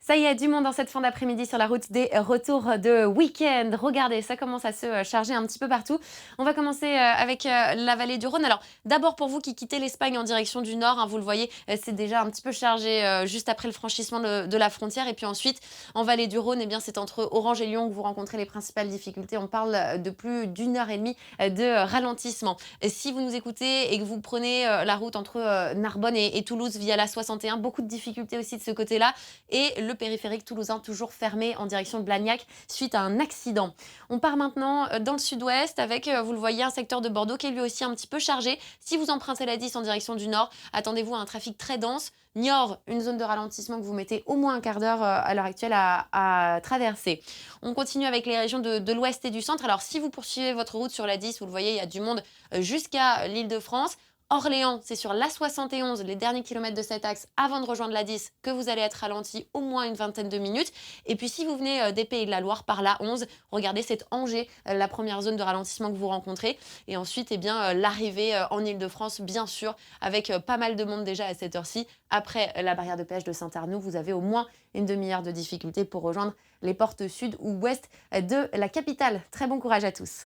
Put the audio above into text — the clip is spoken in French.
Ça y est, du monde en cette fin d'après-midi sur la route des retours de week-end. Regardez, ça commence à se charger un petit peu partout. On va commencer avec la vallée du Rhône. Alors, d'abord pour vous qui quittez l'Espagne en direction du nord, hein, vous le voyez, c'est déjà un petit peu chargé juste après le franchissement de la frontière. Et puis ensuite, en vallée du Rhône, eh bien, c'est entre Orange et Lyon que vous rencontrez les principales difficultés. On parle de plus d'1 heure et demie de ralentissement. Et si vous nous écoutez et que vous prenez la route entre Narbonne et Toulouse via la 61, beaucoup de difficultés aussi de ce côté-là. Et le périphérique toulousain toujours fermé en direction de Blagnac suite à un accident. On part maintenant dans le sud-ouest avec, vous le voyez, un secteur de Bordeaux qui est lui aussi un petit peu chargé. Si vous empruntez la 10 en direction du nord, attendez-vous à un trafic très dense. Niort, une zone de ralentissement que vous mettez au moins un quart d'heure à l'heure actuelle à traverser. On continue avec les régions de l'ouest et du centre. Alors si vous poursuivez votre route sur la 10, vous le voyez, il y a du monde jusqu'à l'Île-de-France. Orléans, c'est sur l'A71, les derniers kilomètres de cet axe avant de rejoindre la 10 que vous allez être ralenti au moins une vingtaine de minutes. Et puis si vous venez des Pays de la Loire par la 11, regardez, c'est Angers, la première zone de ralentissement que vous rencontrez. Et ensuite, eh bien, l'arrivée en Île-de-France, bien sûr, avec pas mal de monde déjà à cette heure-ci. Après la barrière de péage de Saint-Arnoux, vous avez au moins une demi-heure de difficulté pour rejoindre les portes sud ou ouest de la capitale. Très bon courage à tous.